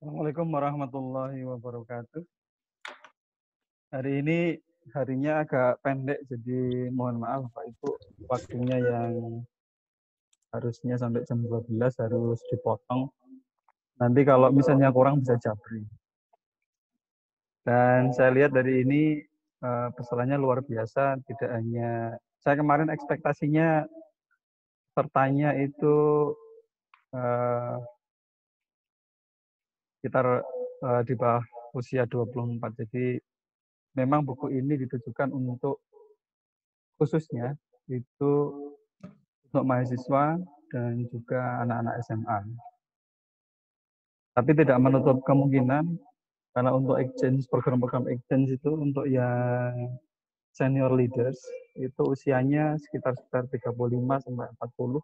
Assalamualaikum warahmatullahi wabarakatuh. Hari ini harinya agak pendek, jadi mohon maaf Pak Ibu, waktunya yang harusnya sampai jam 12 harus dipotong. Nanti kalau misalnya kurang bisa jabri. Dan saya lihat dari ini pesertanya luar biasa, tidak hanya saya kemarin ekspektasinya pesertanya itu eh, sekitar di bawah usia 24. Jadi memang buku ini ditujukan untuk khususnya itu untuk mahasiswa dan juga anak-anak SMA. Tapi tidak menutup kemungkinan karena untuk exchange program-program exchange itu untuk yang senior leaders itu usianya sekitar 35 sampai 40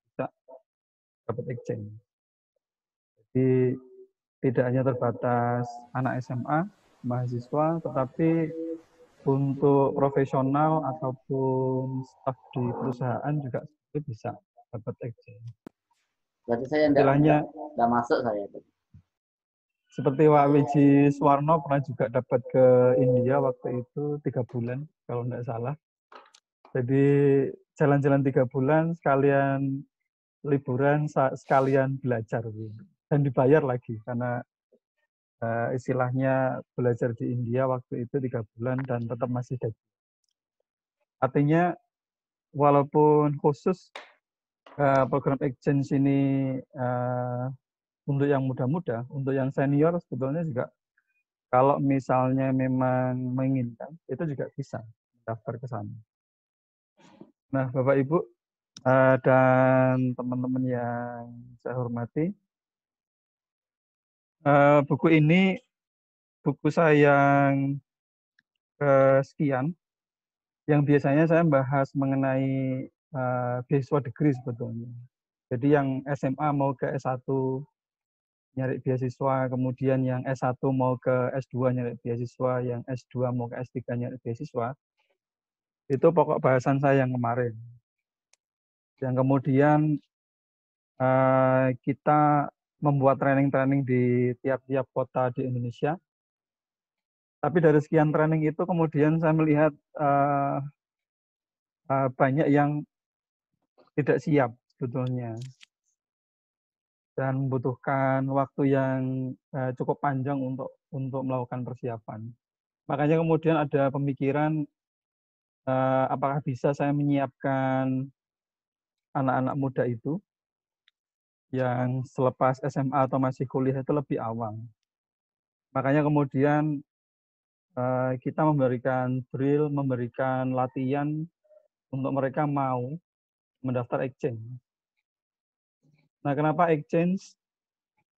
bisa dapat exchange. Jadi tidak hanya terbatas anak SMA, mahasiswa, tetapi untuk profesional ataupun staf di perusahaan juga bisa dapat exchange. Berarti saya Istilahnya enggak masuk saya itu. seperti Wak Wiji Suwarno pernah juga dapat ke India waktu itu 3 bulan kalau tidak salah. Jadi jalan-jalan 3 bulan sekalian liburan sekalian belajar dan dibayar lagi karena istilahnya belajar di India waktu itu 3 bulan dan tetap masih gaji. Artinya walaupun khusus program exchange ini untuk yang muda-muda, untuk yang senior sebetulnya juga kalau misalnya memang menginginkan, itu juga bisa daftar ke sana. Nah, Bapak Ibu dan teman-teman yang saya hormati, buku ini buku saya yang kesekian, yang biasanya saya bahas mengenai beasiswa degree sebetulnya. Jadi yang SMA mau ke S1 nyari beasiswa, kemudian yang S1 mau ke S2 nyari beasiswa, yang S2 mau ke S3 nyari beasiswa, itu pokok bahasan saya yang kemarin. Yang kemudian kita membuat training-training di tiap-tiap kota di Indonesia. Tapi dari sekian training itu kemudian saya melihat banyak yang tidak siap sebetulnya dan membutuhkan waktu yang cukup panjang untuk melakukan persiapan. Makanya kemudian ada pemikiran apakah bisa saya menyiapkan anak-anak muda itu yang selepas SMA atau masih kuliah itu lebih awal. Makanya kemudian kita memberikan drill, memberikan latihan untuk mereka mau mendaftar exchange. Nah, kenapa exchange?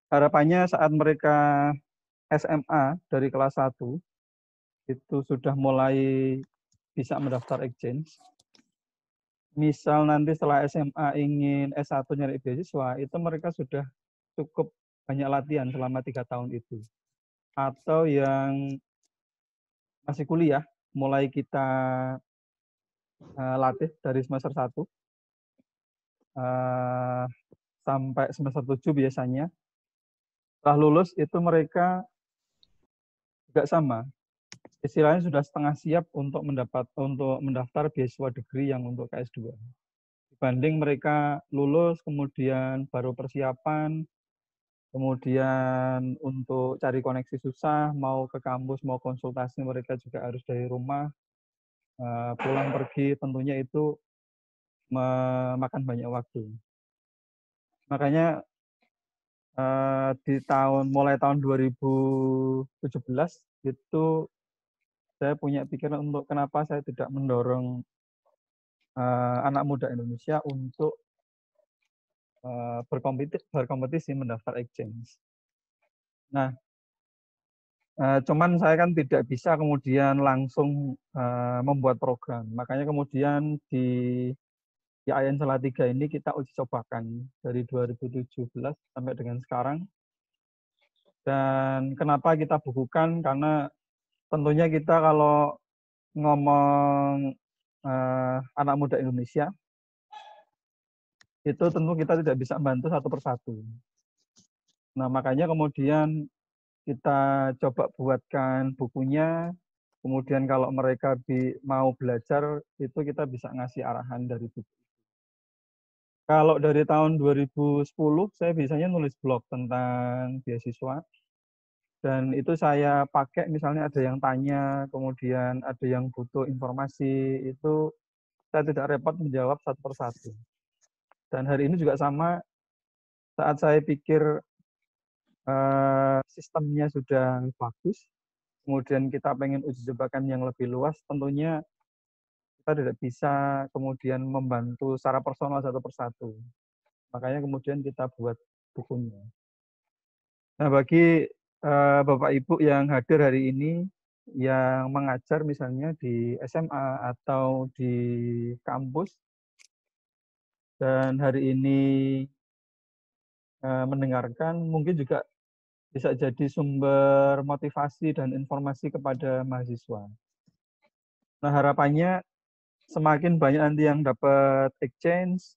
Harapannya saat mereka SMA dari kelas 1 itu sudah mulai bisa mendaftar exchange. Misal nanti setelah SMA ingin S1 nyari beasiswa, itu mereka sudah cukup banyak latihan selama 3 tahun itu. Atau yang masih kuliah, mulai kita latih dari semester 1 sampai semester 7 biasanya. Setelah lulus itu mereka juga sama. Istilahnya sudah setengah siap untuk mendaftar beasiswa degree yang untuk KS2. Dibanding mereka lulus kemudian baru persiapan, kemudian untuk cari koneksi susah, mau ke kampus, mau konsultasi mereka juga harus dari rumah, pulang pergi tentunya itu memakan banyak waktu. Makanya mulai tahun 2017 itu saya punya pikiran untuk kenapa saya tidak mendorong anak muda Indonesia untuk berkompetisi mendaftar exchange. Nah, cuman saya kan tidak bisa kemudian langsung membuat program. Makanya kemudian di IAIN Salatiga ini kita uji cobakan dari 2017 sampai dengan sekarang. Dan kenapa kita bukukan? Karena tentunya kita kalau ngomong anak muda Indonesia, itu tentu kita tidak bisa membantu satu persatu. Nah, makanya kemudian kita coba buatkan bukunya, kemudian kalau mereka mau belajar, itu kita bisa ngasih arahan dari buku. Kalau dari tahun 2010, saya biasanya nulis blog tentang beasiswa. Dan itu saya pakai, misalnya ada yang tanya, kemudian ada yang butuh informasi, itu saya tidak repot menjawab satu persatu. Dan hari ini juga sama, saat saya pikir sistemnya sudah bagus, kemudian kita pengen uji cobakan yang lebih luas, tentunya kita tidak bisa kemudian membantu secara personal satu persatu. Makanya kemudian kita buat bukunya. Nah, bagi Bapak Ibu yang hadir hari ini, yang mengajar misalnya di SMA atau di kampus, dan hari ini mendengarkan, mungkin juga bisa jadi sumber motivasi dan informasi kepada mahasiswa. Nah, harapannya semakin banyak nanti yang dapat exchange,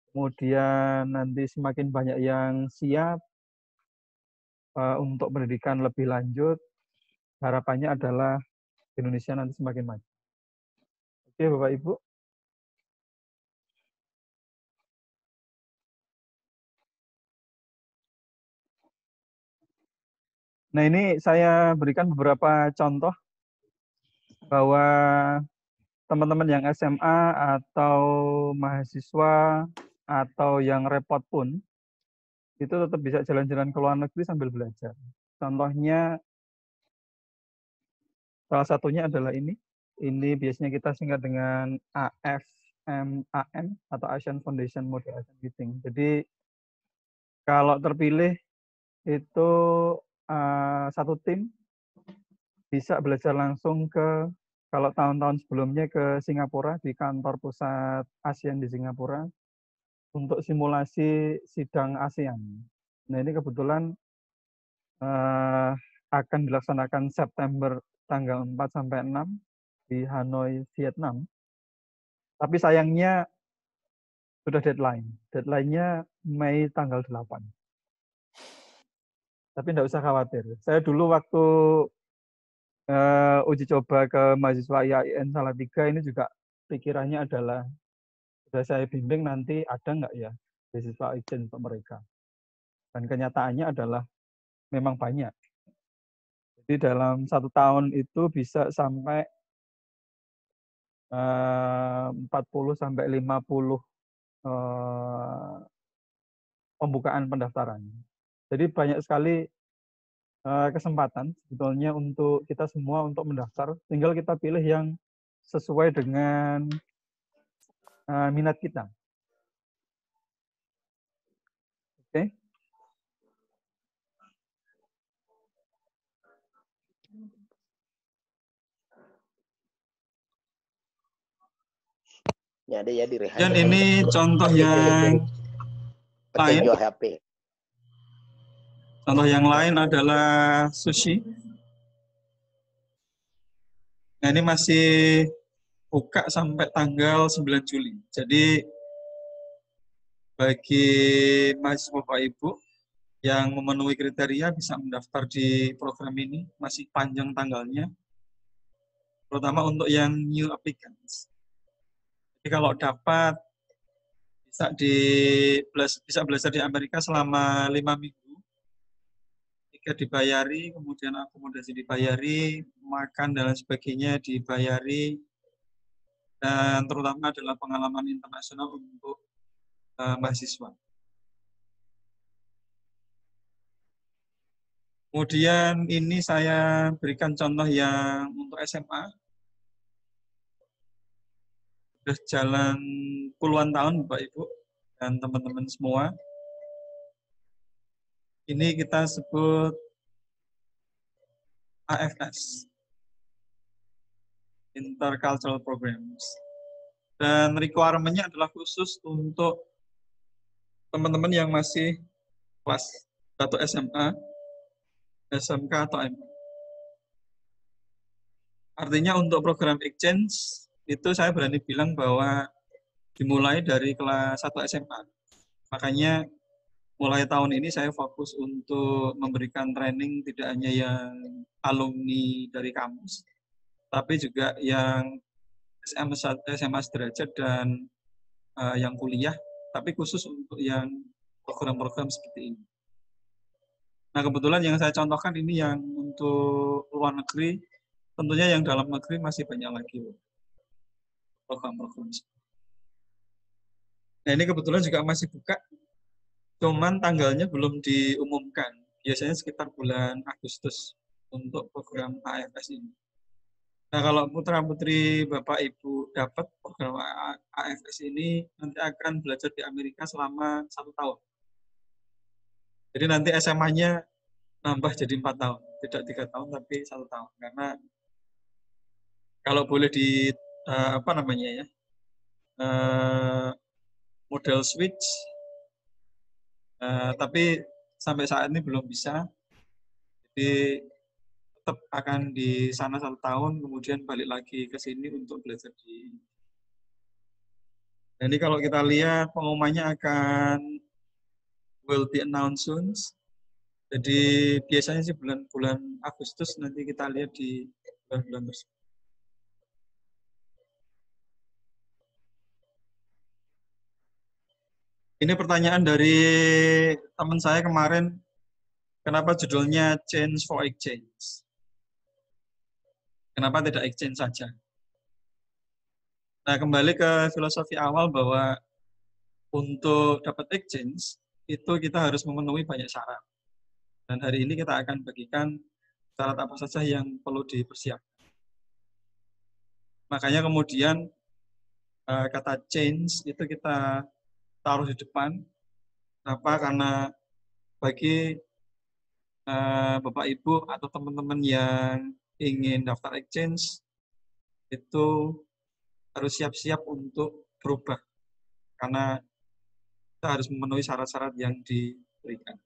kemudian nanti semakin banyak yang siap untuk pendidikan lebih lanjut, harapannya adalah Indonesia nanti semakin maju. Oke, Bapak Ibu. Nah, ini saya berikan beberapa contoh bahwa teman-teman yang SMA atau mahasiswa atau yang repot pun, itu tetap bisa jalan-jalan ke luar negeri sambil belajar. Contohnya, salah satunya adalah ini. Ini biasanya kita singkat dengan AFMAM atau Asian Foundation Model Asian Meeting. Jadi, kalau terpilih itu satu tim bisa belajar langsung kalau tahun-tahun sebelumnya ke Singapura, di kantor pusat ASEAN di Singapura, untuk simulasi sidang ASEAN. Nah, ini kebetulan akan dilaksanakan September tanggal 4 sampai 6 di Hanoi, Vietnam. Tapi sayangnya sudah deadline. Deadline-nya Mei tanggal 8. Tapi tidak usah khawatir. Saya dulu waktu uji coba ke mahasiswa IAIN Salatiga ini juga pikirannya adalah, sudah saya bimbing nanti ada nggak ya beasiswa izin untuk mereka. Dan kenyataannya adalah memang banyak. Jadi dalam 1 tahun itu bisa sampai 40 sampai 50 pembukaan pendaftaran. Jadi banyak sekali kesempatan sebetulnya untuk kita semua untuk mendaftar. Tinggal kita pilih yang sesuai dengan minat kita. Oke. Dan ini contoh yang lain. Contoh yang lain adalah sushi. Nah, ini masih buka sampai tanggal 9 Juli. Jadi bagi mahasiswa Bapak Ibu yang memenuhi kriteria bisa mendaftar di program ini, masih panjang tanggalnya. Terutama untuk yang new applicants. Jadi kalau dapat bisa belajar di Amerika selama 5 minggu. Tiket dibayari, kemudian akomodasi dibayari, makan dan lain sebagainya dibayari, dan terutama adalah pengalaman internasional untuk mahasiswa. Kemudian ini saya berikan contoh yang untuk SMA. Sudah jalan puluhan tahun Bapak Ibu dan teman-teman semua. Ini kita sebut AFS, Intercultural Programs. Dan requirement-nya adalah khusus untuk teman-teman yang masih kelas 1 SMA, SMK atau MA. Artinya untuk program exchange itu saya berani bilang bahwa dimulai dari kelas 1 SMA. Makanya mulai tahun ini saya fokus untuk memberikan training tidak hanya yang alumni dari kampus, tapi juga yang SMA sederajat dan yang kuliah, tapi khusus untuk yang program-program seperti ini. Nah, kebetulan yang saya contohkan ini yang untuk luar negeri, tentunya yang dalam negeri masih banyak lagi program-program. Nah, ini kebetulan juga masih buka, cuman tanggalnya belum diumumkan. Biasanya sekitar bulan Agustus untuk program AFS ini. Nah, kalau putra-putri Bapak Ibu dapat program AFS ini, nanti akan belajar di Amerika selama 1 tahun. Jadi nanti SMA-nya nambah jadi 4 tahun. Tidak 3 tahun, tapi 1 tahun. Karena kalau boleh di, apa namanya ya, model switch, tapi sampai saat ini belum bisa. Jadi tetap akan di sana 1 tahun, kemudian balik lagi ke sini untuk belajar di. Jadi kalau kita lihat pengumumannya akan will be announced soon. Jadi biasanya sih bulan-bulan Agustus, nanti kita lihat di bulan-bulan tersebut. Ini pertanyaan dari teman saya kemarin, kenapa judulnya Change for Exchange? Kenapa tidak exchange saja? Nah, kembali ke filosofi awal bahwa untuk dapat exchange, itu kita harus memenuhi banyak syarat. Dan hari ini kita akan bagikan syarat apa saja yang perlu dipersiapkan. Makanya kemudian kata change itu kita taruh di depan. Kenapa? Karena bagi Bapak Ibu atau teman-teman yang ingin daftar exchange, itu harus siap-siap untuk berubah. Karena kita harus memenuhi syarat-syarat yang diberikan.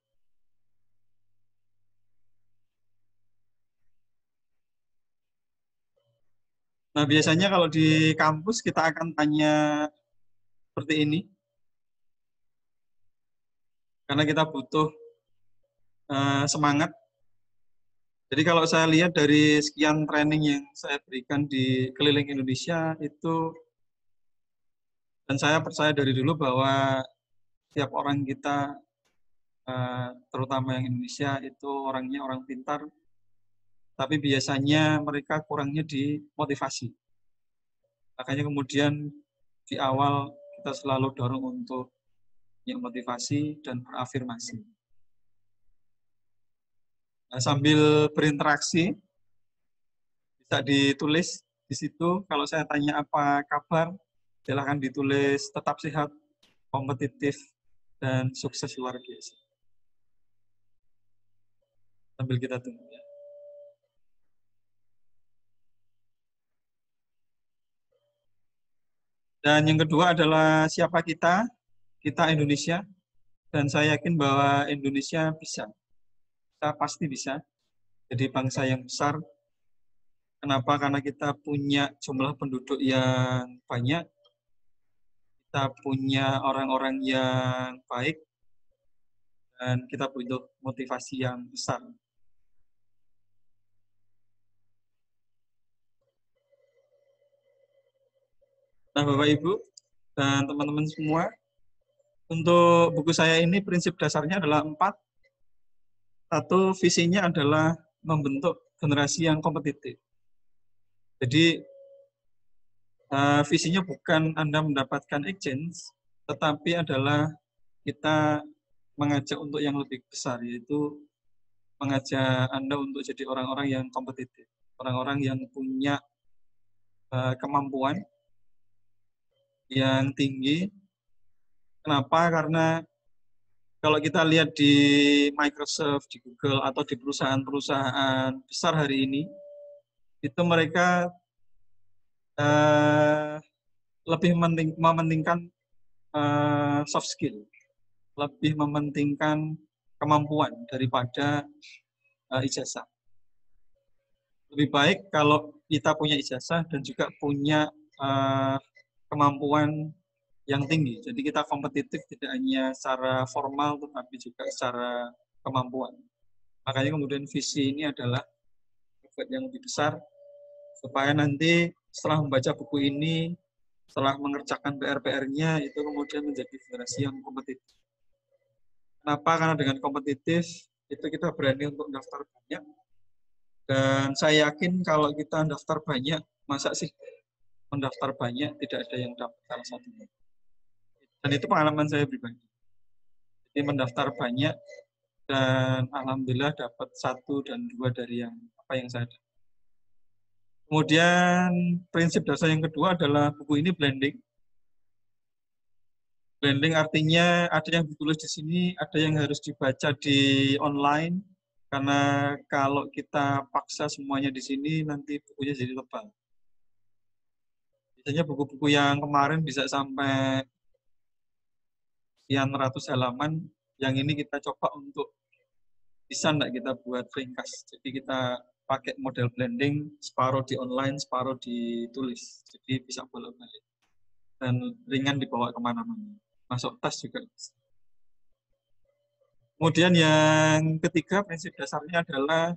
Nah, biasanya kalau di kampus kita akan tanya seperti ini. Karena kita butuh semangat. Jadi kalau saya lihat dari sekian training yang saya berikan di keliling Indonesia itu, dan saya percaya dari dulu bahwa setiap orang kita, terutama yang Indonesia, itu orangnya orang pintar, tapi biasanya mereka kurangnya di motivasi. Makanya kemudian di awal kita selalu dorong untuk yang motivasi dan berafirmasi. Nah, sambil berinteraksi, bisa ditulis di situ. Kalau saya tanya apa kabar, silahkan ditulis tetap sehat, kompetitif, dan sukses luar biasa. Sambil kita tunggu ya. Dan yang kedua adalah siapa kita? Kita Indonesia. Dan saya yakin bahwa Indonesia bisa. Kita pasti bisa. Jadi bangsa yang besar. Kenapa? Karena kita punya jumlah penduduk yang banyak. Kita punya orang-orang yang baik. Dan kita butuh motivasi yang besar. Nah, Bapak Ibu dan teman-teman semua, untuk buku saya ini prinsip dasarnya adalah 4. Satu, visinya adalah membentuk generasi yang kompetitif. Jadi visinya bukan Anda mendapatkan exchange, tetapi adalah kita mengajak untuk yang lebih besar, yaitu mengajak Anda untuk jadi orang-orang yang kompetitif, orang-orang yang punya kemampuan yang tinggi. Kenapa? Karena kalau kita lihat di Microsoft, di Google, atau di perusahaan-perusahaan besar hari ini, itu mereka lebih mementingkan soft skill, lebih mementingkan kemampuan daripada ijazah. Lebih baik kalau kita punya ijazah dan juga punya kemampuan yang tinggi. Jadi kita kompetitif tidak hanya secara formal, tetapi juga secara kemampuan. Makanya kemudian visi ini adalah effort yang lebih besar, supaya nanti setelah membaca buku ini, setelah mengerjakan PR-PR-nya, itu kemudian menjadi federasi yang kompetitif. Kenapa? Karena dengan kompetitif, itu kita berani untuk daftar banyak. Dan saya yakin kalau kita daftar banyak, masa sih mendaftar banyak tidak ada yang dapat salah satunya. Dan itu pengalaman saya pribadi. Jadi mendaftar banyak dan alhamdulillah dapat 1 dan 2 dari yang saya dapat. Kemudian prinsip dasar yang kedua adalah buku ini blending. Blending artinya ada yang ditulis di sini, ada yang harus dibaca di online. Karena kalau kita paksa semuanya di sini, nanti bukunya jadi tebal. Biasanya buku-buku yang kemarin bisa sampai sekian ratus halaman, yang ini kita coba untuk bisa enggak kita buat ringkas. Jadi kita pakai model blending, separuh di online, separuh ditulis. Jadi bisa bolak-balik. Dan ringan dibawa kemana-mana. Masuk tas juga. Kemudian yang ketiga, prinsip dasarnya adalah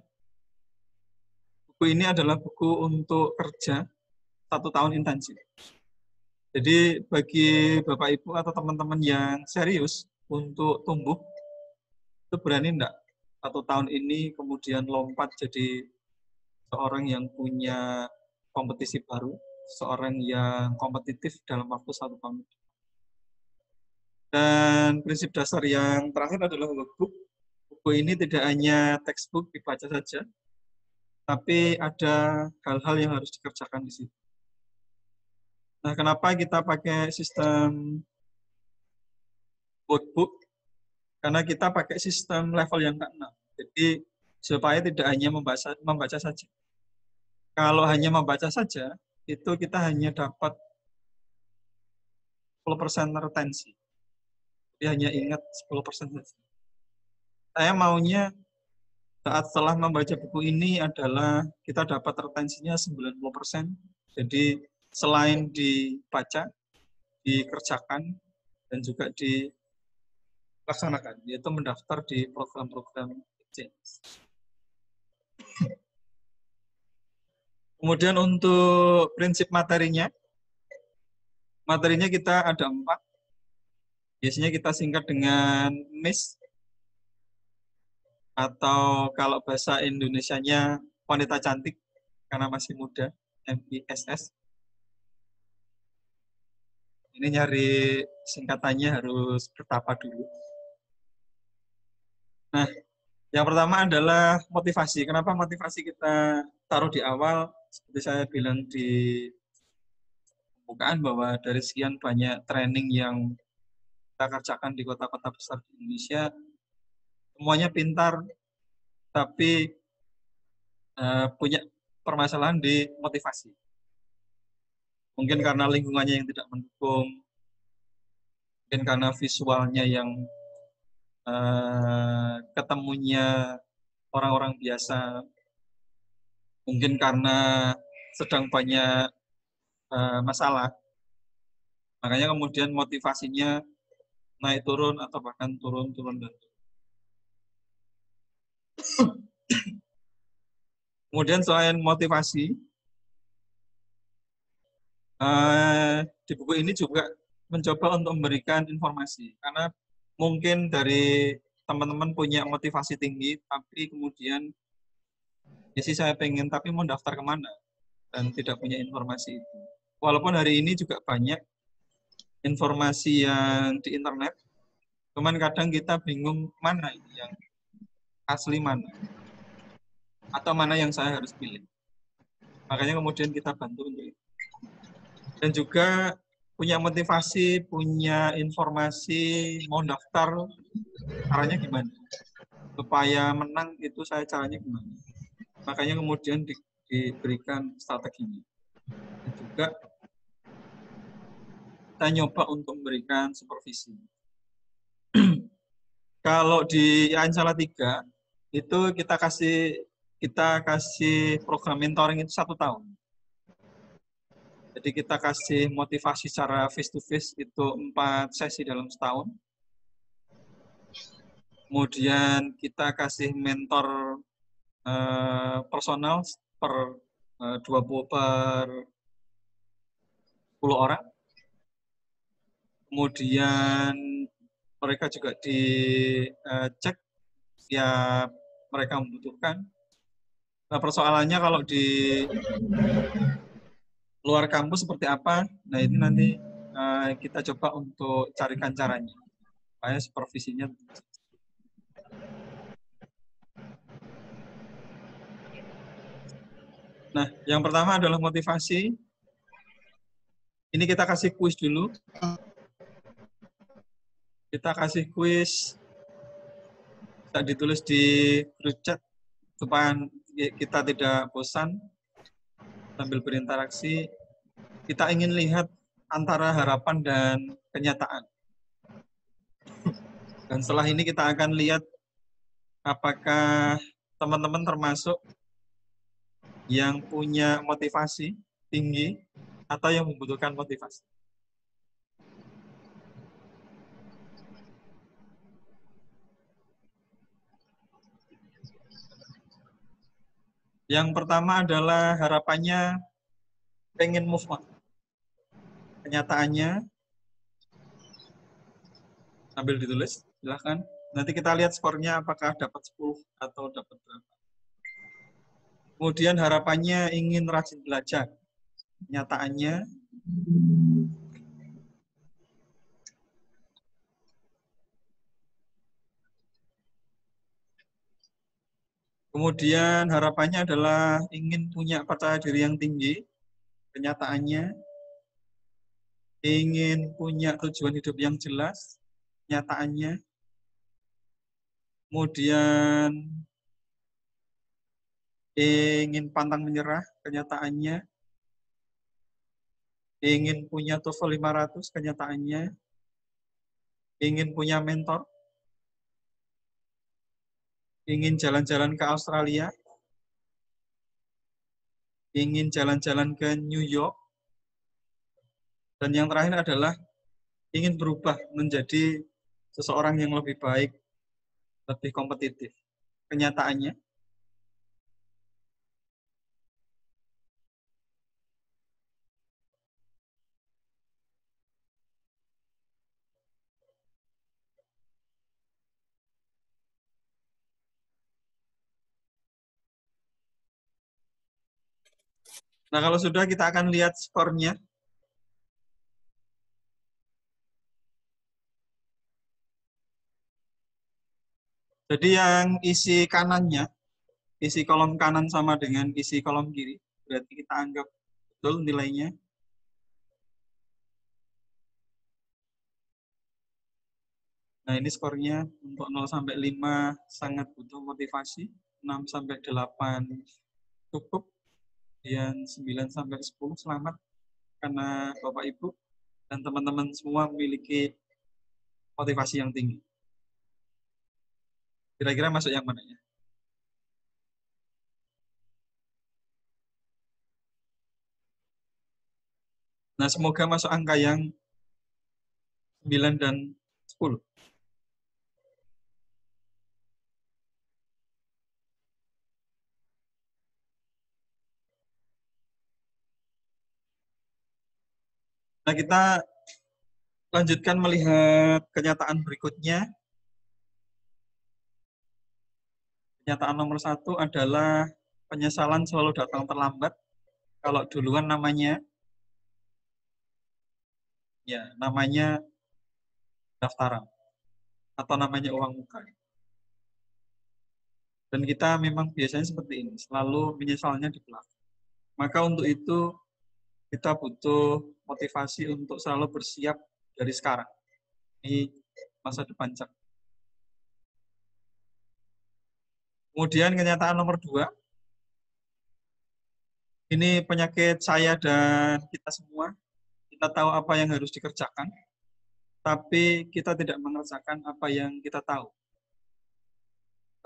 buku ini adalah buku untuk kerja 1 tahun intensif. Jadi bagi Bapak Ibu atau teman-teman yang serius untuk tumbuh, itu berani enggak 1 tahun ini kemudian lompat jadi seorang yang punya kompetisi baru, seorang yang kompetitif dalam waktu 1 tahun. Dan prinsip dasar yang terakhir adalah workbook. Buku ini tidak hanya textbook dibaca saja, tapi ada hal-hal yang harus dikerjakan di situ. Nah, kenapa kita pakai sistem workbook? Karena kita pakai sistem level yang ke-6. Jadi, supaya tidak hanya membaca saja. Kalau hanya membaca saja, itu kita hanya dapat 10% retensi. Jadi hanya ingat 10% saja. Saya maunya saat setelah membaca buku ini adalah kita dapat retensinya 90%. Jadi selain dibaca, dikerjakan, dan juga dilaksanakan, yaitu mendaftar di program-program exchange. Kemudian untuk prinsip materinya kita ada 4. Biasanya kita singkat dengan MIS, atau kalau bahasa Indonesianya wanita cantik karena masih muda, MISS. Ini nyari singkatannya harus bertapa dulu. Nah, yang pertama adalah motivasi. Kenapa motivasi kita taruh di awal? Seperti saya bilang di pembukaan bahwa dari sekian banyak training yang kita kerjakan di kota-kota besar di Indonesia, semuanya pintar, tapi punya permasalahan di motivasi. Mungkin karena lingkungannya yang tidak mendukung, mungkin karena visualnya yang ketemunya orang-orang biasa, mungkin karena sedang banyak masalah. Makanya kemudian motivasinya naik turun atau bahkan turun dan turun. Kemudian selain motivasi, di buku ini juga mencoba untuk memberikan informasi. Karena mungkin dari teman-teman punya motivasi tinggi, tapi kemudian ya sih saya pengen, tapi mau daftar kemana? Dan tidak punya informasi itu. Walaupun hari ini juga banyak informasi yang di internet, cuman kadang kita bingung mana yang asli mana, atau mana yang saya harus pilih. Makanya kemudian kita bantu untuk itu. Dan juga punya motivasi, punya informasi, mau daftar, caranya gimana. Supaya menang itu saya caranya gimana. Makanya kemudian diberikan strateginya. Dan juga kita nyoba untuk memberikan supervisi. Kalau di IAIN Salatiga, itu kita kasih program mentoring itu 1 tahun. Jadi kita kasih motivasi secara face to face itu 4 sesi dalam setahun. Kemudian kita kasih mentor personal per 10 orang. Kemudian mereka juga dicek setiap mereka membutuhkan. Nah, persoalannya kalau di luar kampus seperti apa? Nah, ini nanti kita coba untuk carikan caranya. Supaya supervisinya. Nah, yang pertama adalah motivasi. Ini kita kasih kuis dulu. Kita kasih kuis. Bisa ditulis di grup chat supaya kita tidak bosan sambil berinteraksi. Kita ingin lihat antara harapan dan kenyataan. Dan setelah ini kita akan lihat apakah teman-teman termasuk yang punya motivasi tinggi atau yang membutuhkan motivasi. Yang pertama adalah harapannya pengen move on. Kenyataannya, sambil ditulis, silahkan. Nanti kita lihat skornya apakah dapat 10 atau dapat berapa. Kemudian harapannya ingin rajin belajar. Kenyataannya, kemudian harapannya adalah ingin punya percaya diri yang tinggi. Kenyataannya, ingin punya tujuan hidup yang jelas. Kenyataannya, kemudian ingin pantang menyerah. Kenyataannya, ingin punya TOEFL 500. Kenyataannya, ingin punya mentor. Ingin jalan-jalan ke Australia. Ingin jalan-jalan ke New York. Dan yang terakhir adalah ingin berubah menjadi seseorang yang lebih baik, lebih kompetitif. Kenyataannya, nah kalau sudah kita akan lihat skornya. Jadi yang isi kanannya, isi kolom kanan sama dengan isi kolom kiri, berarti kita anggap betul nilainya. Nah ini skornya untuk 0 sampai 5 sangat butuh motivasi, 6 sampai 8 cukup, dan 9 sampai 10 selamat karena Bapak Ibu dan teman-teman semua memiliki motivasi yang tinggi. Kira-kira masuk yang mana ya? Nah, semoga masuk angka yang 9 dan 10. Nah, kita lanjutkan melihat kenyataan berikutnya. Kenyataan nomor 1 adalah penyesalan selalu datang terlambat. Kalau duluan namanya daftaran atau namanya uang muka. Dan kita memang biasanya seperti ini, selalu menyesalnya di belakang. Maka untuk itu kita butuh motivasi untuk selalu bersiap dari sekarang di masa depan. Kemudian kenyataan nomor 2, ini penyakit saya dan kita semua. Kita tahu apa yang harus dikerjakan, tapi kita tidak mengerjakan apa yang kita tahu.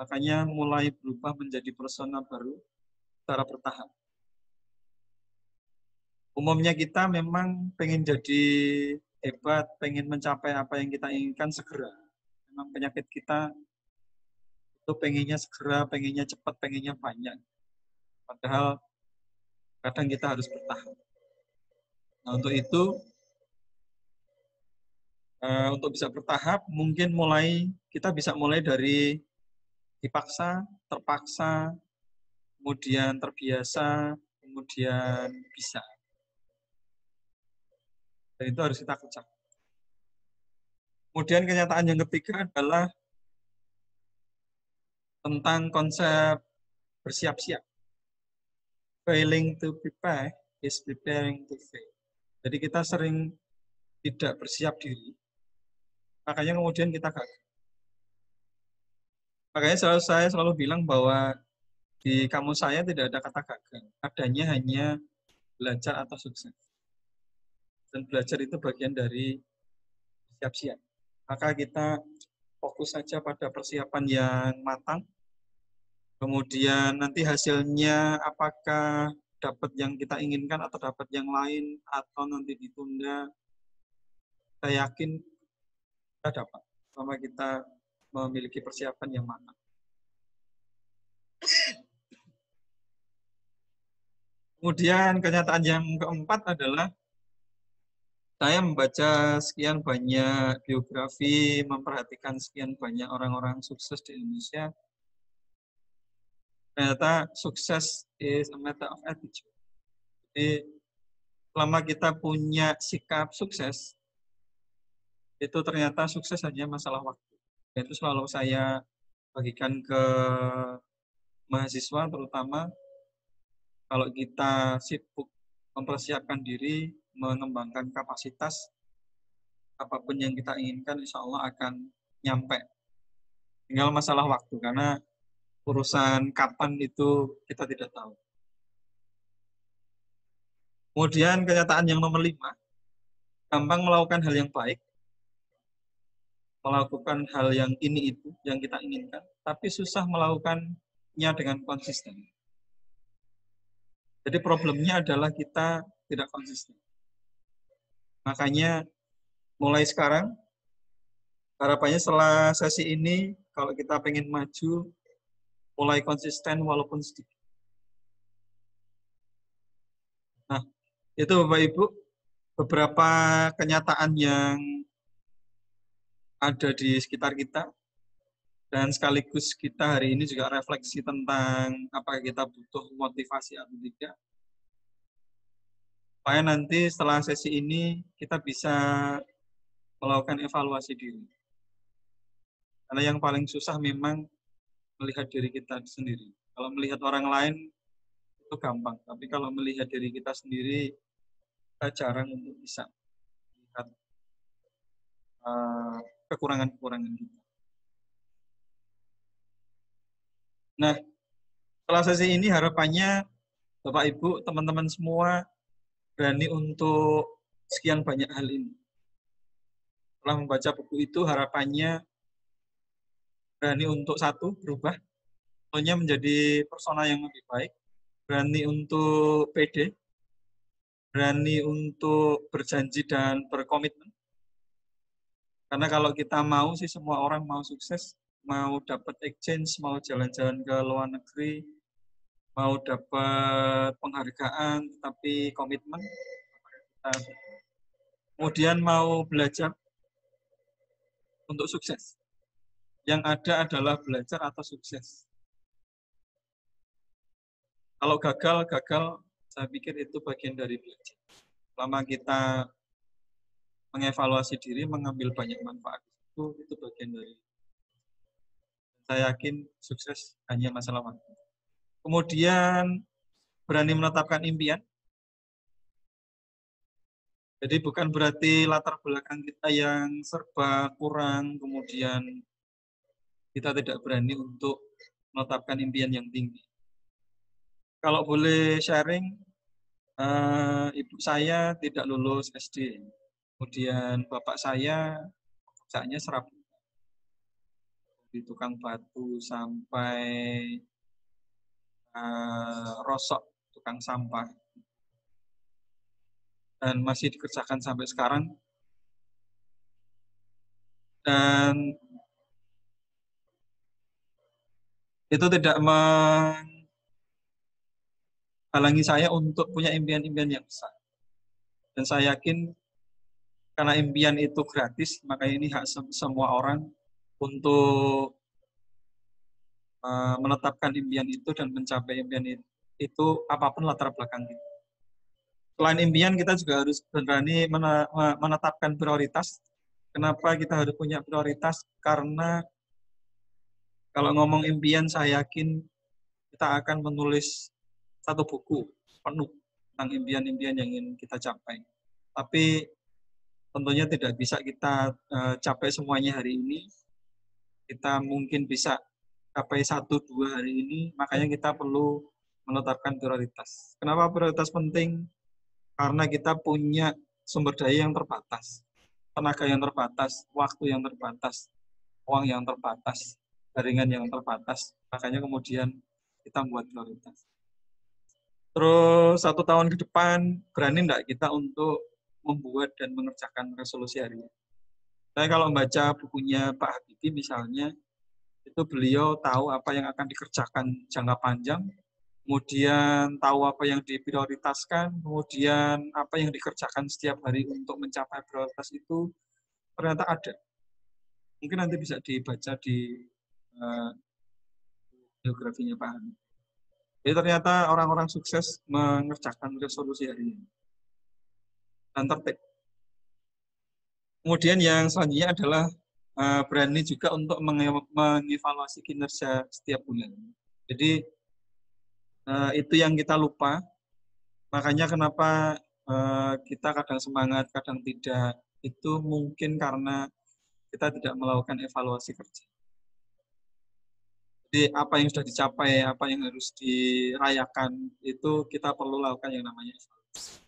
Makanya mulai berubah menjadi persona baru secara bertahap. Umumnya kita memang pengen jadi hebat, pengen mencapai apa yang kita inginkan segera. Memang penyakit kita itu pengennya segera, pengennya cepat, pengennya banyak. Padahal kadang kita harus bertahan. Nah, untuk itu, untuk bisa bertahap, mungkin kita bisa mulai dari dipaksa, terpaksa, kemudian terbiasa, kemudian bisa. Dan itu harus kita kejar. Kemudian kenyataan yang ketiga adalah tentang konsep bersiap-siap. Failing to prepare is preparing to fail. Jadi kita sering tidak bersiap diri, makanya kemudian kita gagal. Makanya saya selalu bilang bahwa di kamus saya tidak ada kata gagal, adanya hanya belajar atau sukses. Dan belajar itu bagian dari siap-siap. Maka kita fokus saja pada persiapan yang matang, kemudian nanti hasilnya apakah dapat yang kita inginkan atau dapat yang lain, atau nanti ditunda, saya yakin kita dapat, selama kita memiliki persiapan yang matang. Kemudian kenyataan yang keempat adalah saya membaca sekian banyak biografi, memperhatikan sekian banyak orang-orang sukses di Indonesia. Ternyata sukses is a matter of attitude. Jadi selama kita punya sikap sukses, itu ternyata sukses hanya masalah waktu. Dan itu selalu saya bagikan ke mahasiswa, terutama kalau kita sibuk mempersiapkan diri, mengembangkan kapasitas, apapun yang kita inginkan insya Allah akan nyampe. Tinggal masalah waktu, karena urusan kapan itu kita tidak tahu. Kemudian kenyataan yang nomor 5, gampang melakukan hal yang baik, melakukan hal yang ini itu yang kita inginkan, tapi susah melakukannya dengan konsisten. Jadi problemnya adalah kita tidak konsisten. Makanya mulai sekarang, harapannya setelah sesi ini, kalau kita pengen maju, mulai konsisten walaupun sedikit. Nah, itu Bapak Ibu, beberapa kenyataan yang ada di sekitar kita, dan sekaligus kita hari ini juga refleksi tentang apakah kita butuh motivasi atau tidak. Supaya nanti setelah sesi ini kita bisa melakukan evaluasi diri. Karena yang paling susah memang melihat diri kita sendiri. Kalau melihat orang lain itu gampang, tapi kalau melihat diri kita sendiri, kita jarang untuk bisa melihat kekurangan-kekurangan kita. Nah, setelah sesi ini harapannya Bapak Ibu, teman-teman semua berani untuk sekian banyak hal ini. Setelah membaca buku itu harapannya berani untuk satu, berubah, tentunya menjadi persona yang lebih baik, berani untuk pede, berani untuk berjanji dan berkomitmen. Karena kalau kita mau sih, semua orang mau sukses, mau dapat exchange, mau jalan-jalan ke luar negeri, mau dapat penghargaan, tapi komitmen. Kemudian mau belajar untuk sukses. Yang ada adalah belajar atau sukses. Kalau gagal, saya pikir itu bagian dari belajar. Selama kita mengevaluasi diri, mengambil banyak manfaat, itu bagian dari. Saya yakin sukses hanya masalah waktu. Kemudian berani menetapkan impian. Jadi bukan berarti latar belakang kita yang serba kurang, kemudian kita tidak berani untuk menetapkan impian yang tinggi. Kalau boleh sharing, ibu saya tidak lulus SD. Kemudian bapak saya kerjanya serabutan. Di tukang batu sampai rosok, tukang sampah. dan masih dikerjakan sampai sekarang. Dan itu tidak menghalangi saya untuk punya impian-impian yang besar. Dan saya yakin karena impian itu gratis, maka ini hak semua orang untuk menetapkan impian itu dan mencapai impian itu apapun latar belakang kita. Selain impian, kita juga harus berani menetapkan prioritas. Kenapa kita harus punya prioritas? Karena kalau ngomong impian, saya yakin kita akan menulis satu buku penuh tentang impian-impian yang ingin kita capai. Tapi tentunya tidak bisa kita capai semuanya hari ini. Kita mungkin bisa capai 1-2 hari ini, makanya kita perlu menetapkan prioritas. Kenapa prioritas penting? Karena kita punya sumber daya yang terbatas, tenaga yang terbatas, waktu yang terbatas, uang yang terbatas, jaringan yang terbatas. Makanya kemudian kita membuat prioritas. Terus 1 tahun ke depan, berani enggak kita untuk membuat dan mengerjakan resolusi harian? Saya kalau membaca bukunya Pak Habibie misalnya, itu beliau tahu apa yang akan dikerjakan jangka panjang, kemudian tahu apa yang diprioritaskan, kemudian apa yang dikerjakan setiap hari untuk mencapai prioritas itu ternyata ada. Mungkin nanti bisa dibaca di biografinya Pak Habibie. Jadi ternyata orang-orang sukses mengerjakan resolusi hari ini dan tertib. Kemudian yang selanjutnya adalah berani juga untuk mengevaluasi kinerja setiap bulan. Jadi itu yang kita lupa. Makanya kenapa kita kadang semangat, kadang tidak. Itu mungkin karena kita tidak melakukan evaluasi kerja. Jadi apa yang sudah dicapai, apa yang harus dirayakan, itu kita perlu lakukan yang namanya evaluasi.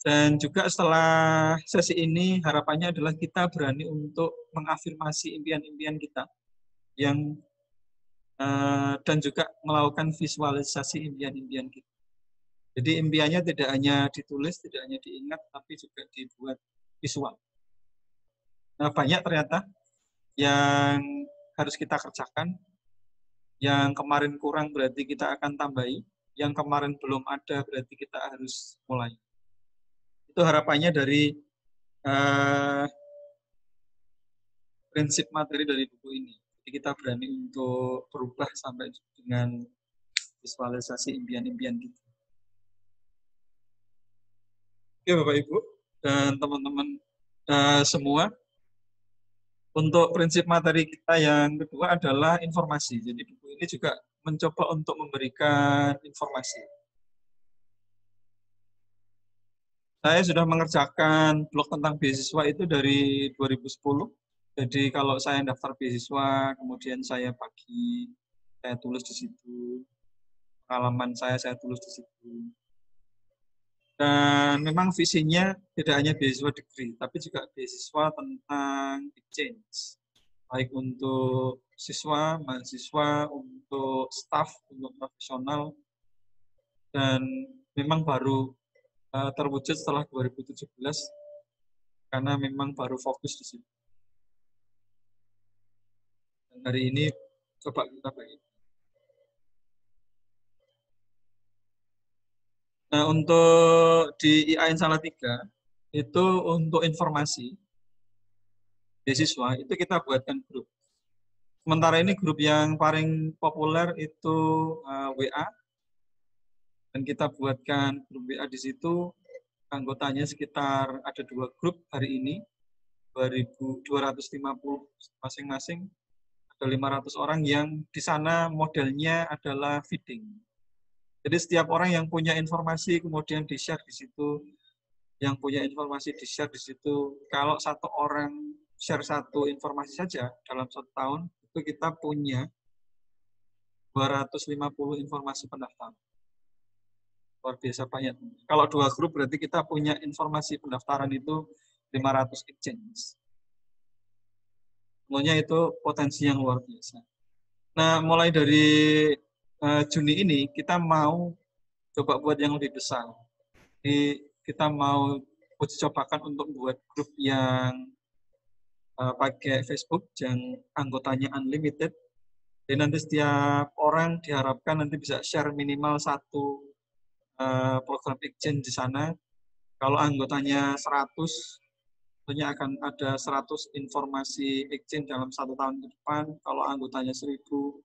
Dan juga setelah sesi ini, harapannya adalah kita berani untuk mengafirmasi impian-impian kita yang dan juga melakukan visualisasi impian-impian kita. Jadi impiannya tidak hanya ditulis, tidak hanya diingat, tapi juga dibuat visual. Nah, banyak ternyata yang harus kita kerjakan. Yang kemarin kurang berarti kita akan tambahi. Yang kemarin belum ada berarti kita harus mulai. Itu harapannya dari prinsip materi dari buku ini. Jadi kita berani untuk berubah sampai dengan visualisasi impian-impian kita. Oke Bapak Ibu dan teman-teman semua. Untuk prinsip materi kita yang kedua adalah informasi. Jadi buku ini juga mencoba untuk memberikan informasi. Saya sudah mengerjakan blog tentang beasiswa itu dari 2010. Jadi kalau saya daftar beasiswa, kemudian saya tulis di situ. Pengalaman saya tulis di situ. Dan memang visinya tidak hanya beasiswa degree, tapi juga beasiswa tentang exchange. Baik untuk siswa, mahasiswa, untuk staff, untuk profesional. Dan memang baru terwujud setelah 2017, karena memang baru fokus di situ. Dan hari ini coba kita bagi. Nah, untuk di IAIN Salatiga, itu untuk informasi beasiswa, itu kita buatkan grup. Sementara ini grup yang paling populer itu WA, dan kita buatkan grup WA di situ, anggotanya sekitar ada 2 grup hari ini, 250 masing-masing, ada 500 orang yang di sana modelnya adalah feeding. Jadi setiap orang yang punya informasi kemudian di-share di situ, yang punya informasi di-share di situ. Kalau 1 orang share 1 informasi saja dalam 1 tahun, itu kita punya 250 informasi pendaftaran. Luar biasa banyak. Kalau 2 grup berarti kita punya informasi pendaftaran itu 500 exchange. Tentunya itu potensi yang luar biasa. Nah, mulai dari Juni ini kita mau coba buat yang lebih besar. Jadi kita mau uji cobakan untuk buat grup yang pakai Facebook yang anggotanya unlimited. Jadi nanti setiap orang diharapkan nanti bisa share minimal satu program exchange di sana. Kalau anggotanya 100, tentunya akan ada 100 informasi exchange dalam 1 tahun ke depan. Kalau anggotanya 1000,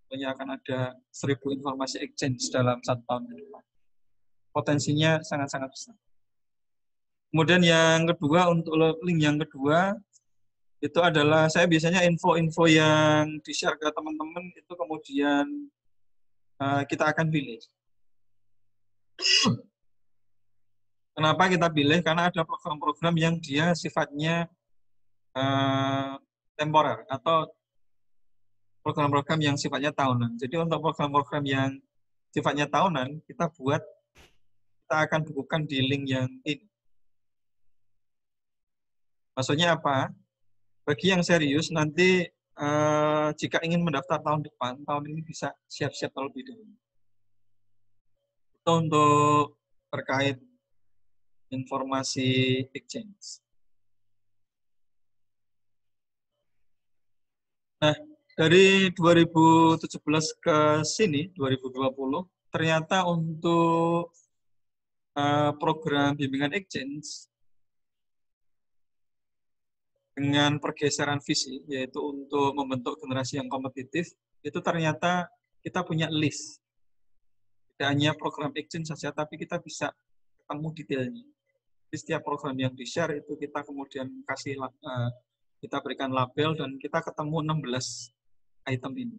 tentunya akan ada 1000 informasi exchange dalam 1 tahun ke depan. Potensinya sangat-sangat besar. Kemudian yang kedua, untuk link yang kedua, itu adalah saya biasanya info-info yang di-share ke teman-teman itu kemudian kita akan pilih. Kenapa kita pilih? Karena ada program-program yang dia sifatnya temporer atau program-program yang sifatnya tahunan. Jadi untuk program-program yang sifatnya tahunan, kita akan bukukan di link yang ini. Maksudnya apa? Bagi yang serius, nanti jika ingin mendaftar tahun depan, tahun ini bisa siap-siap terlebih dahulu. Itu untuk terkait informasi exchange. Nah, dari 2017 ke sini, 2020, ternyata untuk program bimbingan exchange dengan pergeseran visi, yaitu untuk membentuk generasi yang kompetitif, itu ternyata kita punya list. Tidak hanya program exchange saja, tapi kita bisa ketemu detailnya. Di setiap program yang di-share itu kita kemudian kita berikan label dan kita ketemu 16 item ini.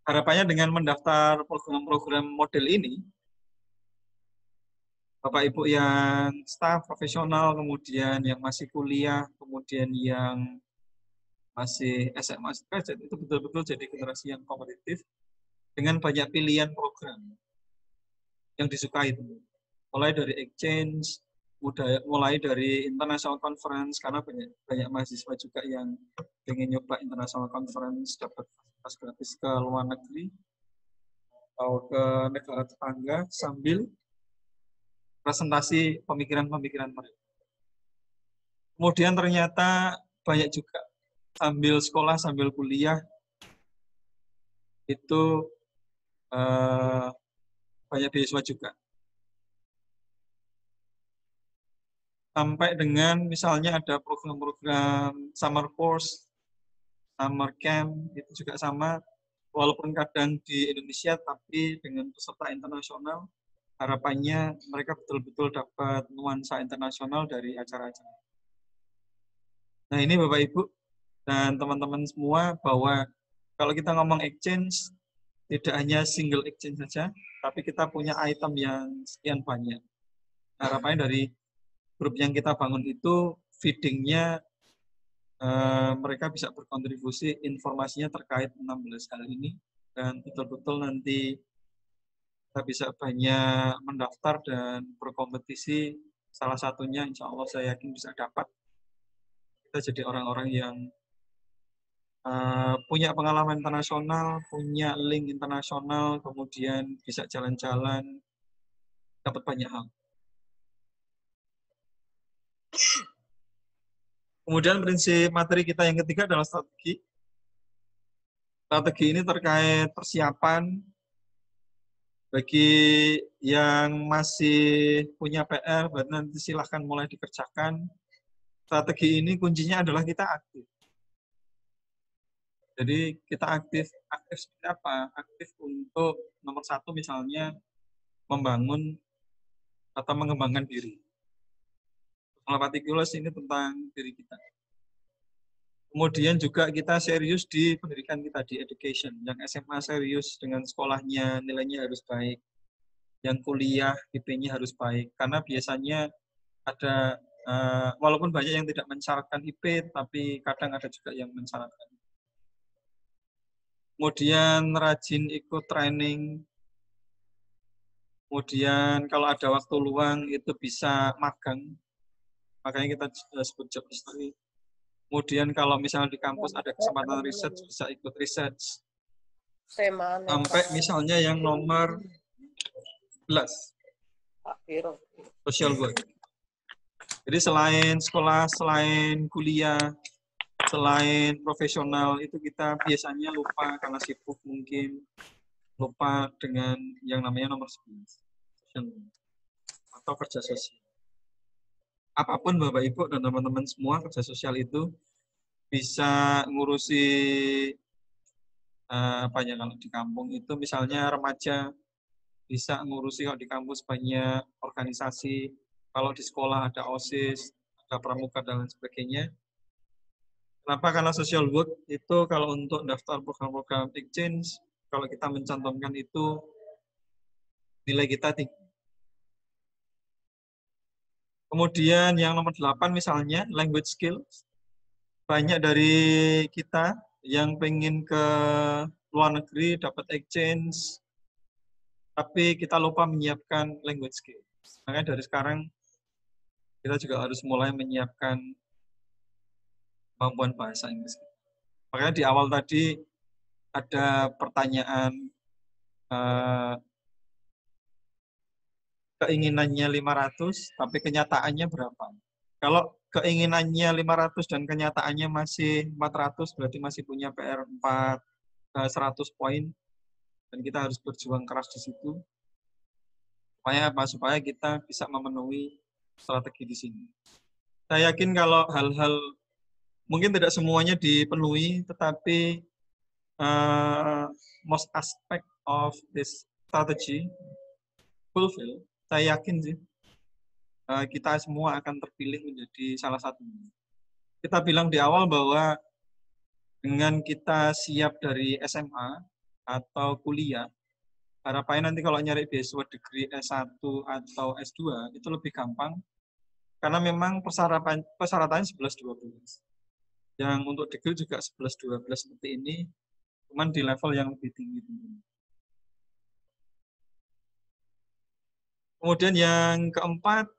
Harapannya dengan mendaftar program-program model ini, Bapak Ibu yang staf profesional, kemudian yang masih kuliah, kemudian yang masih SMA graduate, itu betul-betul jadi generasi yang kompetitif dengan banyak pilihan program yang disukai. Mulai dari exchange, mulai dari international conference, karena banyak mahasiswa juga yang ingin nyoba international conference, dapat fasilitas gratis ke luar negeri atau ke negara tetangga sambil presentasi pemikiran-pemikiran mereka. Kemudian ternyata banyak juga sambil sekolah, sambil kuliah, itu banyak beasiswa juga. Sampai dengan misalnya ada program-program summer course, summer camp, itu juga sama. Walaupun kadang di Indonesia, tapi dengan peserta internasional, harapannya mereka betul-betul dapat nuansa internasional dari acara-acara. Nah ini Bapak Ibu dan teman-teman semua, bahwa kalau kita ngomong exchange, tidak hanya single exchange saja, tapi kita punya item yang sekian banyak. Harapannya dari grup yang kita bangun itu, feedingnya mereka bisa berkontribusi informasinya terkait 16 hal ini, dan betul-betul nanti kita bisa banyak mendaftar dan berkompetisi. Salah satunya insya Allah saya yakin bisa dapat. Kita jadi orang-orang yang punya pengalaman internasional, punya link internasional, kemudian bisa jalan-jalan, dapat banyak hal. Kemudian prinsip materi kita yang ketiga adalah strategi. Strategi ini terkait persiapan. Bagi yang masih punya PR, berarti nanti silahkan mulai dikerjakan. Strategi ini kuncinya adalah kita aktif. Jadi kita aktif seperti apa? Aktif untuk nomor 1 misalnya membangun atau mengembangkan diri. Particulars ini tentang diri kita. Kemudian juga kita serius di pendidikan kita, di education. Yang SMA serius dengan sekolahnya, nilainya harus baik. Yang kuliah, IP-nya harus baik. Karena biasanya ada, walaupun banyak yang tidak mensyaratkan IP, tapi kadang ada juga yang mensyaratkan. Kemudian rajin ikut training. Kemudian kalau ada waktu luang itu bisa magang. Makanya kita sebut job history. Kemudian kalau misalnya di kampus ada kesempatan riset, bisa ikut riset. Sampai misalnya yang nomor 11, social work. Jadi selain sekolah, selain kuliah, selain profesional, itu kita biasanya lupa karena sibuk mungkin, lupa dengan yang namanya nomor 11, atau kerja sosial. Apapun Bapak Ibu dan teman-teman semua, kerja sosial itu bisa ngurusi apa ya, kalau di kampung itu misalnya remaja bisa ngurusi, kalau di kampus banyak organisasi, kalau di sekolah ada OSIS, ada pramuka dan lain sebagainya. Kenapa? Karena social work itu kalau untuk daftar program-program exchange, kalau kita mencantumkan itu nilai kita tinggi. Kemudian yang nomor 8 misalnya language skills. Banyak dari kita yang pengen ke luar negeri dapat exchange, tapi kita lupa menyiapkan language skills. Makanya dari sekarang kita juga harus mulai menyiapkan kemampuan bahasa Inggris. Makanya di awal tadi ada pertanyaan keinginannya 500, tapi kenyataannya berapa? Kalau keinginannya 500 dan kenyataannya masih 400, berarti masih punya PR 100 poin, dan kita harus berjuang keras di situ. Supaya apa? Supaya kita bisa memenuhi strategi di sini. Saya yakin kalau hal-hal mungkin tidak semuanya dipenuhi, tetapi most aspect of this strategy fulfill, saya yakin sih kita semua akan terpilih menjadi salah satunya. Kita bilang di awal bahwa dengan kita siap dari SMA atau kuliah, harapannya nanti kalau nyari beasiswa degree S1 atau S2 itu lebih gampang, karena memang persyaratannya 11-12. Yang untuk degree juga 11-12 seperti ini, cuman di level yang lebih tinggi. Kemudian yang keempat,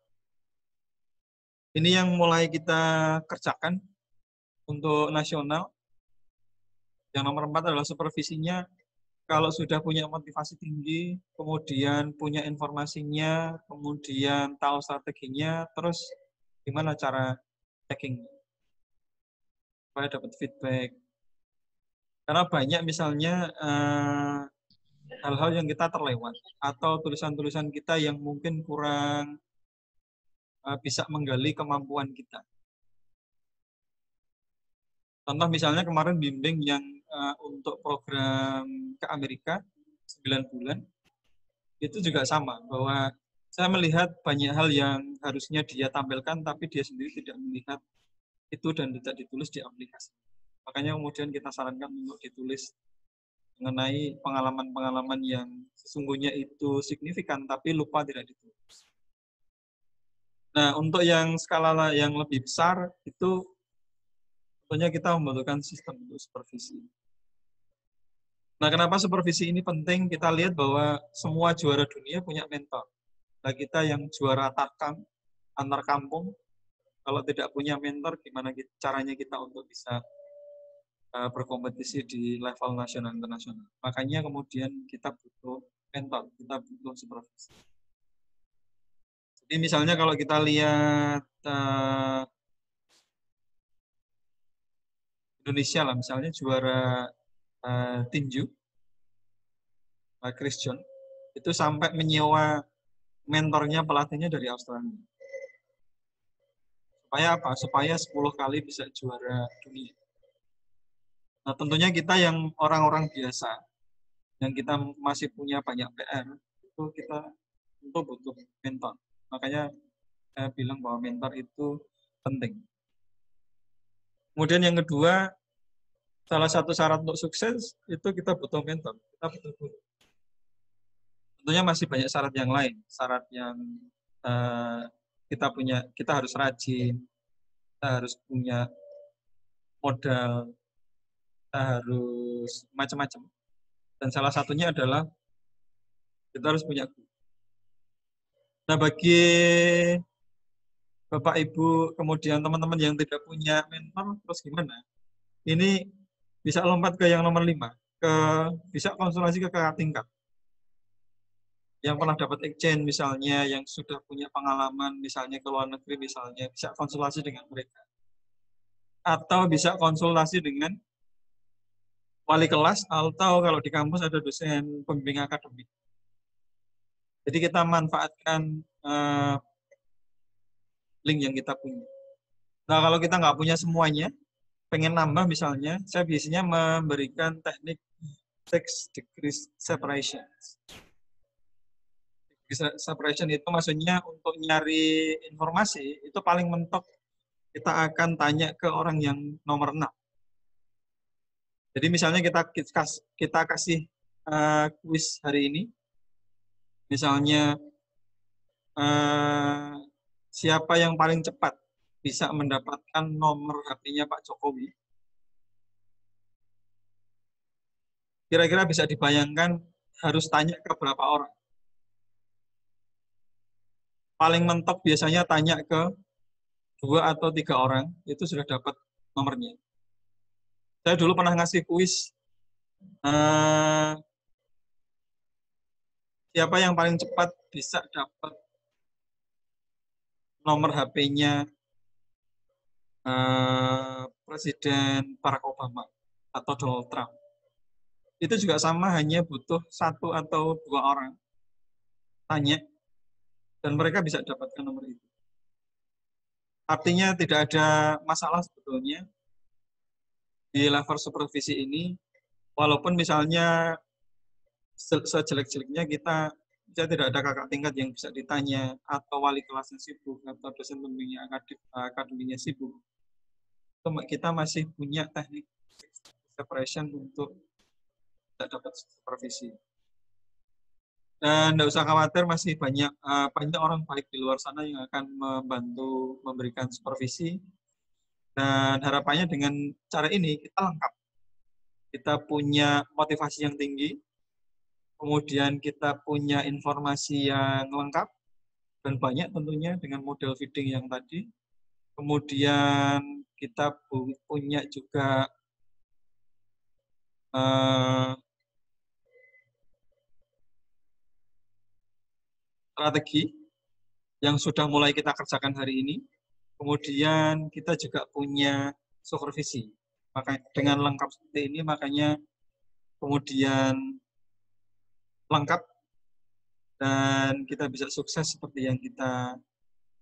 ini yang mulai kita kerjakan untuk nasional. Yang nomor 4 adalah supervisinya. Kalau sudah punya motivasi tinggi, kemudian punya informasinya, kemudian tahu strateginya, terus gimana cara checking supaya dapat feedback. Karena banyak misalnya hal-hal yang kita terlewat, atau tulisan-tulisan kita yang mungkin kurang bisa menggali kemampuan kita. Contoh misalnya kemarin bimbing yang untuk program ke Amerika 9 bulan, itu juga sama, bahwa saya melihat banyak hal yang harusnya dia tampilkan, tapi dia sendiri tidak melihat itu dan tidak ditulis di aplikasi. Makanya kemudian kita sarankan untuk ditulis mengenai pengalaman-pengalaman yang sesungguhnya itu signifikan, tapi lupa tidak ditulis. Nah, untuk yang skala yang lebih besar, itu tentunya kita membutuhkan sistem untuk supervisi. Nah, kenapa supervisi ini penting? Kita lihat bahwa semua juara dunia punya mentor. Nah, kita yang juara tarkam, antar kampung, kalau tidak punya mentor, gimana caranya kita untuk bisa berkompetisi di level nasional internasional. Makanya kemudian kita butuh mentor, kita butuh supervisi. Jadi misalnya kalau kita lihat Indonesia lah, misalnya juara tinju, Chris John, itu sampai menyewa mentornya, pelatihnya dari Australia. Supaya apa? Supaya 10 kali bisa juara dunia. Nah, tentunya kita yang orang-orang biasa, yang kita masih punya banyak PR, itu kita tentu butuh mentor. Makanya saya bilang bahwa mentor itu penting. Kemudian yang kedua, salah satu syarat untuk sukses itu kita butuh mentor. Kita butuh guru. Tentunya masih banyak syarat yang lain. Syarat yang kita harus rajin, kita harus punya modal, kita harus macam-macam. Dan salah satunya adalah kita harus punya guru. Nah, bagi Bapak, Ibu, kemudian teman-teman yang tidak punya mentor, terus gimana? Ini bisa lompat ke yang nomor 5, bisa konsultasi ke kakak tingkat. yang pernah dapat exchange misalnya, yang sudah punya pengalaman misalnya ke luar negeri misalnya, bisa konsultasi dengan mereka. Atau bisa konsultasi dengan wali kelas, atau kalau di kampus ada dosen pembimbing akademik. Jadi kita manfaatkan link yang kita punya. Nah, kalau kita nggak punya semuanya, pengen nambah misalnya, saya biasanya memberikan teknik 6 degrees separation. Separation itu maksudnya untuk nyari informasi, itu paling mentok kita akan tanya ke orang yang nomor 6. Jadi misalnya kita kasih kuis hari ini, misalnya siapa yang paling cepat bisa mendapatkan nomor HP-nya Pak Jokowi. Kira-kira bisa dibayangkan harus tanya ke berapa orang. Paling mentok biasanya tanya ke 2 atau 3 orang, itu sudah dapat nomornya. Saya dulu pernah ngasih kuis, siapa yang paling cepat bisa dapat nomor HP-nya Presiden Barack Obama atau Donald Trump. Itu juga sama, hanya butuh 1 atau 2 orang tanya, dan mereka bisa dapatkan nomor itu. Artinya tidak ada masalah sebetulnya di level supervisi ini, walaupun misalnya sejelek-jeleknya saya tidak ada kakak tingkat yang bisa ditanya, atau wali kelasnya sibuk, atau dosen pembimbing akademinya sibuk. Kita masih punya teknik separation untuk dapat supervisi. Dan tidak usah khawatir, masih banyak orang baik di luar sana yang akan membantu memberikan supervisi. Dan harapannya dengan cara ini kita lengkap. Kita punya motivasi yang tinggi, kemudian kita punya informasi yang lengkap dan banyak tentunya dengan model feeding yang tadi. Kemudian kita punya juga strategi yang sudah mulai kita kerjakan hari ini. Kemudian kita juga punya supervisi. Maka dengan lengkap seperti ini, makanya kemudian lengkap dan kita bisa sukses seperti yang kita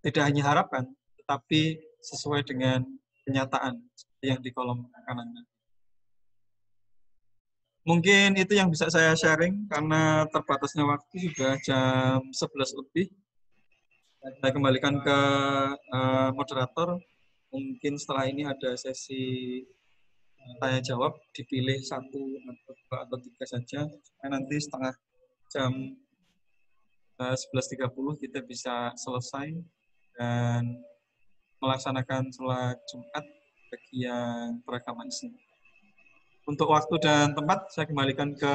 tidak hanya harapkan, tetapi sesuai dengan kenyataan seperti yang di kolom kanan. Mungkin itu yang bisa saya sharing karena terbatasnya waktu, sudah jam 11 lebih. Saya kembalikan ke moderator. Mungkin setelah ini ada sesi tanya jawab, dipilih 1 atau 2 atau 3 saja. Nanti setengah jam 11.30 kita bisa selesai dan melaksanakan sholat Jumat bagi yang beragama Islam. Untuk waktu dan tempat, saya kembalikan ke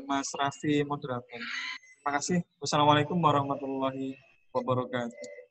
Mas Raffi, moderator. Terima kasih. Wassalamualaikum warahmatullahi wabarakatuh.